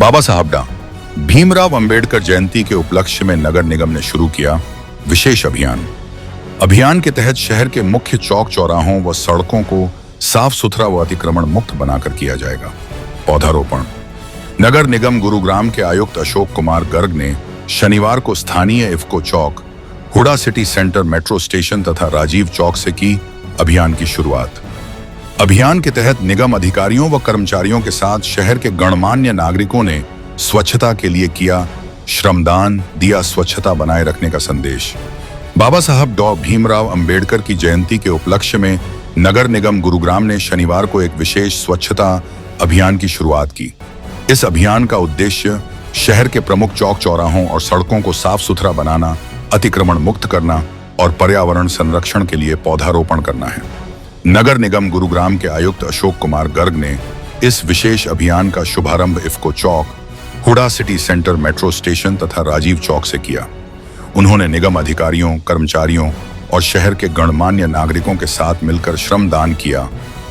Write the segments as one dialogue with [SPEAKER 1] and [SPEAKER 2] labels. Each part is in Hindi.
[SPEAKER 1] बाबा साहब डॉ. भीमराव अंबेडकर जयंती के उपलक्ष्य में नगर निगम ने शुरू किया विशेष अभियान। अभियान के तहत शहर के मुख्य चौक चौराहों व सड़कों को साफ सुथरा व अतिक्रमण मुक्त बनाकर किया जाएगा। पौधारोपण। नगर निगम गुरुग्राम के आयुक्त अशोक कुमार गर्ग ने शनिवार को स्थानीय IFFCO Chowk, Huda city centre metro station तथा राजीव चौक से की अभियान की शुरुआत। अभियान के तहत निगम अधिकारियों व कर्मचारियों के साथ शहर के गणमान्य नागरिकों ने स्वच्छता के लिए किया श्रमदान, दिया स्वच्छता बनाए रखने का संदेश। बाबा साहब डॉ. भीमराव अंबेडकर की जयंती के उपलक्ष्य में नगर निगम गुरुग्राम ने शनिवार को एक विशेष स्वच्छता अभियान की शुरुआत की। इस अभियान का उद्देश्य शहर के प्रमुख चौक चौराहों और सड़कों को साफ सुथरा बनाना, अतिक्रमण मुक्त करना और पर्यावरण संरक्षण के लिए पौधारोपण करना है। नगर निगम गुरुग्राम के आयुक्त अशोक कुमार गर्ग ने इस विशेष अभियान का शुभारंभ IFFCO Chowk, Huda city centre metro station तथा राजीव चौक से किया। उन्होंने निगम अधिकारियों, कर्मचारियों और शहर के गणमान्य नागरिकों के साथ मिलकर श्रमदान किया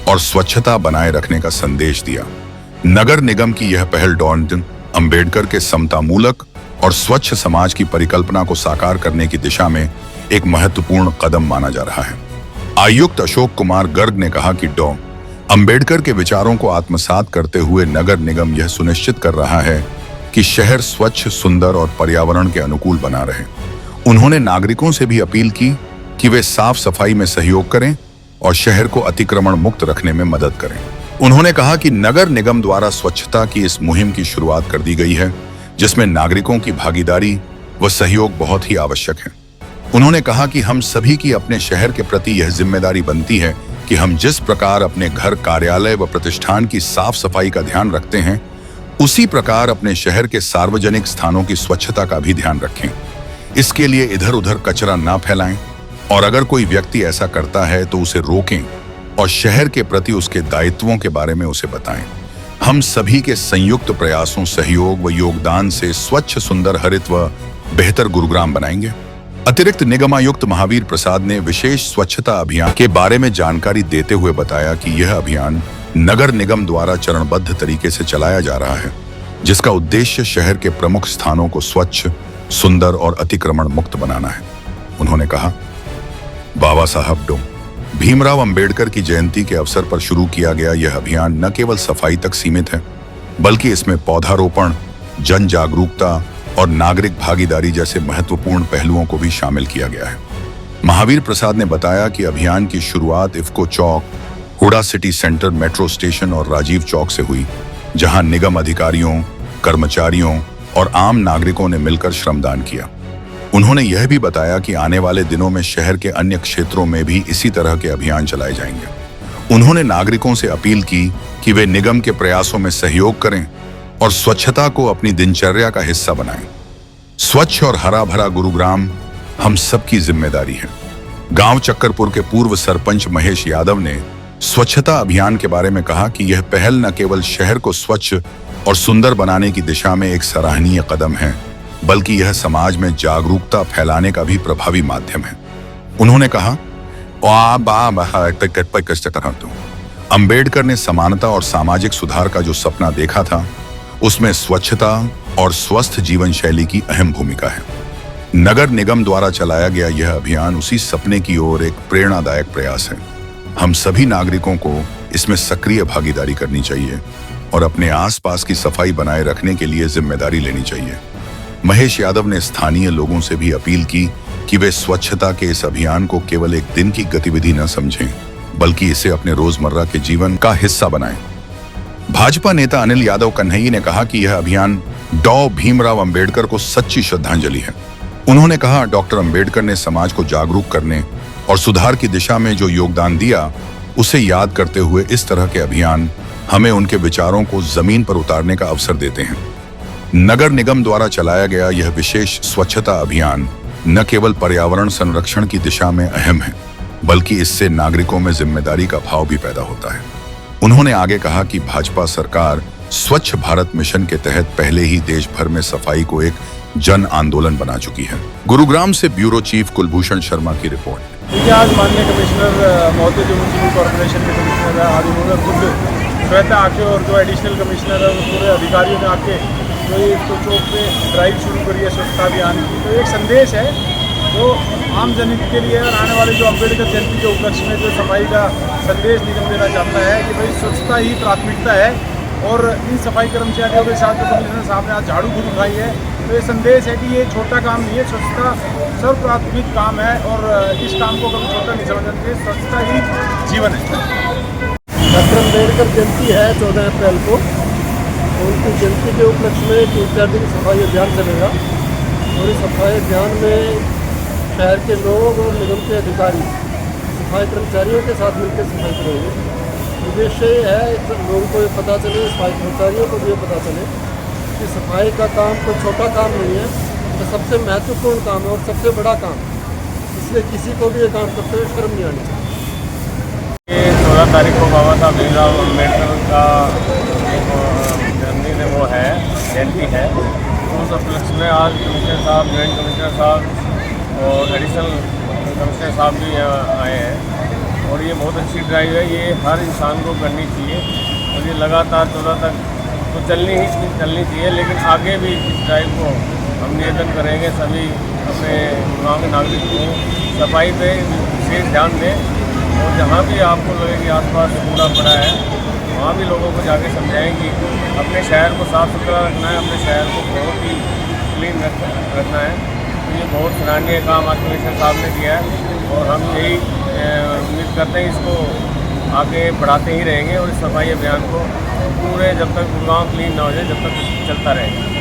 [SPEAKER 1] और स्वच्छता बनाए रखने का संदेश दिया। नगर निगम की यह पहल डॉ. अंबेडकर के समतामूलक और स्वच्छ समाज की परिकल्पना को साकार करने की दिशा में एक महत्वपूर्ण कदम माना जा रहा है। आयुक्त अशोक कुमार गर्ग ने कहा कि डॉ. अंबेडकर के विचारों को आत्मसात करते हुए नगर निगम यह सुनिश्चित कर रहा है कि शहर स्वच्छ, सुंदर और पर्यावरण के अनुकूल बना रहे। उन्होंने नागरिकों से भी अपील की कि वे साफ सफाई में सहयोग करें और शहर को अतिक्रमण मुक्त रखने में मदद करें। उन्होंने कहा कि नगर निगम द्वारा स्वच्छता की इस मुहिम की शुरुआत कर दी गई है, जिसमें नागरिकों की भागीदारी व सहयोग बहुत ही आवश्यक है। उन्होंने कहा कि हम सभी की अपने शहर के प्रति यह जिम्मेदारी बनती है कि हम जिस प्रकार अपने घर, कार्यालय व प्रतिष्ठान की साफ सफाई का ध्यान रखते हैं, उसी प्रकार अपने शहर के सार्वजनिक स्थानों की स्वच्छता का भी ध्यान रखें। इसके लिए इधर उधर कचरा ना फैलाएं और अगर कोई व्यक्ति ऐसा करता है तो उसे रोकें और शहर के प्रति उसके दायित्वों के बारे में उसे बताएं। हम सभी के संयुक्त प्रयासों, सहयोग व योगदान से स्वच्छ, सुंदर, हरित व बेहतर गुरुग्राम बनाएंगे। अतिरिक्त निगमायुक्त महावीर प्रसाद ने विशेष स्वच्छता अभियान के बारे में जानकारी देते हुए बताया कि यह अभियान नगर निगम द्वारा चरणबद्ध तरीके से चलाया जा रहा है, जिसका उद्देश्य शहर के प्रमुख स्थानों को स्वच्छ, सुंदर और अतिक्रमण मुक्त बनाना है। उन्होंने कहा, बाबा साहब डॉ. भीमराव अंबेडकर की जयंती के अवसर पर शुरू किया गया यह अभियान न केवल सफाई तक सीमित है, बल्कि इसमें पौधारोपण, जन जागरूकता और नागरिक भागीदारी जैसे महत्वपूर्ण पहलुओं को भी शामिल किया गया है। महावीर प्रसाद ने बताया कि अभियान की शुरुआत IFFCO Chowk, Huda city centre metro station और राजीव चौक से हुई, जहां निगम अधिकारियों, कर्मचारियों और आम नागरिकों ने मिलकर श्रमदान किया। उन्होंने यह भी बताया कि आने वाले दिनों में शहर के अन्य क्षेत्रों में भी इसी तरह के अभियान चलाए जाएंगे। उन्होंने नागरिकों से अपील की कि वे निगम के प्रयासों में सहयोग करें और स्वच्छता को अपनी दिनचर्या का हिस्सा बनाएं। स्वच्छ और हरा भरा गुरुग्राम हम सबकी जिम्मेदारी है। गांव चक्करपुर के पूर्व सरपंच महेश यादव ने स्वच्छता अभियान के बारे में कहा कि यह पहल न केवल शहर को स्वच्छ और सुंदर बनाने की दिशा में एक सराहनीय कदम है, बल्कि यह समाज में जागरूकता फैलाने का भी प्रभावी माध्यम है। उन्होंने कहा, अंबेडकर ने समानता और सामाजिक सुधार का जो सपना देखा था, उसमें स्वच्छता और स्वस्थ जीवन शैली की अहम भूमिका है। नगर निगम द्वारा चलाया गया यह अभियान उसी सपने की ओर एक प्रेरणादायक प्रयास है। हम सभी नागरिकों को इसमें सक्रिय भागीदारी करनी चाहिए और अपने आसपास की सफाई बनाए रखने के लिए जिम्मेदारी लेनी चाहिए। महेश यादव ने स्थानीय लोगों से भी अपील की कि वे स्वच्छता के इस अभियान को केवल एक दिन की गतिविधि न समझें, बल्कि इसे अपने रोजमर्रा के जीवन का हिस्सा बनाएं। भाजपा नेता अनिल यादव कन्हैया ने कहा कि यह अभियान डॉ. भीमराव अंबेडकर को सच्ची श्रद्धांजलि है। उन्होंने कहा, डॉक्टर अंबेडकर ने समाज को जागरूक करने और सुधार की दिशा में जो योगदान दिया, उसे याद करते हुए इस तरह के अभियान हमें उनके विचारों को जमीन पर उतारने का अवसर देते हैं। नगर निगम द्वारा चलाया गया यह विशेष स्वच्छता अभियान न केवल पर्यावरण संरक्षण की दिशा में अहम है, बल्कि इससे नागरिकों में जिम्मेदारी का भाव भी पैदा होता है। उन्होंने आगे कहा कि भाजपा सरकार स्वच्छ भारत मिशन के तहत पहले ही देश भर में सफाई को एक जन आंदोलन बना चुकी है। गुरुग्राम से ब्यूरो चीफ कुलभूषण शर्मा की रिपोर्ट।
[SPEAKER 2] आज माननीय कमिश्नर महोदय जो म्यूनसिपल कॉर्पोरेशन के कमिश्नर है, आज उन्होंने खुद स्वतः आके और जो एडिशनल कमिश्नर है, पूरे अधिकारियों ने आके जो ये इसको चौक पे ड्राइव शुरू करी है स्वच्छता अभियान की, तो एक संदेश है जो आम जनहित के लिए और आने वाले जो अम्बेडकर जयंती के उपलक्ष्य में जो सफाई का संदेश निगम देना चाहता है कि भाई स्वच्छता ही प्राथमिकता है। और इन सफाई कर्मचारियों के साथ जो कमिश्नर साहब ने आज झाड़ू खुद उठाई है, तो ये संदेश है कि ये छोटा काम नहीं है, स्वच्छता सर्व प्राथमिक काम है और इस काम को कभी छोटा नहीं समझना चाहिए, स्वच्छता ही जीवन है।
[SPEAKER 3] डॉक्टर अम्बेडकर जयंती है 14 अप्रैल को, तो उनकी जयंती के उपलक्ष्य में 3-4 दिन सफाई अभियान चलेगा और इस सफाई अभियान में शहर के लोग और निगम के अधिकारी सफाई कर्मचारियों के साथ मिलकर सफाई करेंगे। उद्देश्य ये है लोगों को ये पता चले, सफाई कर्मचारियों को भी ये पता चले कि सफाई का काम कोई छोटा काम नहीं है, ये सबसे महत्वपूर्ण काम है और सबसे बड़ा काम, इसलिए किसी को भी ये काम करते हुए शर्म नहीं आनी चाहिए।
[SPEAKER 2] ये 14 तारीख को बाबा साहब भीमराव अम्बेडकर का जन्मदिन वो है, जयंती है। उस उपलक्ष्य में आज कमिश्नर साहब, जॉइंट कमिश्नर साहब और एडिशनल कमिश्नर साहब भी आए हैं और ये बहुत अच्छी ड्राइव है, ये हर इंसान को करनी चाहिए और ये लगातार 14 तक तो चलनी चाहिए, लेकिन आगे भी इस ड्राइव को हम निवेदन करेंगे सभी अपने गाँव के नागरिक को सफाई पे विशेष ध्यान दें और जहाँ भी आपको लगे कि आसपास कूड़ा पड़ा है वहाँ भी लोगों को जाके समझाएं कि अपने शहर को साफ़ सुथरा रखना है, अपने शहर को बहुत ही क्लीन रखना है। तो ये बहुत सराहनीय काम आज कमिश्नर साहब ने किया है और हम यही उम्मीद करते हैं इसको आगे बढ़ाते ही रहेंगे और इस सफाई अभियान को पूरे जब तक गुड़गांव क्लीन ना हो जाए जब तक चलता रहेगा।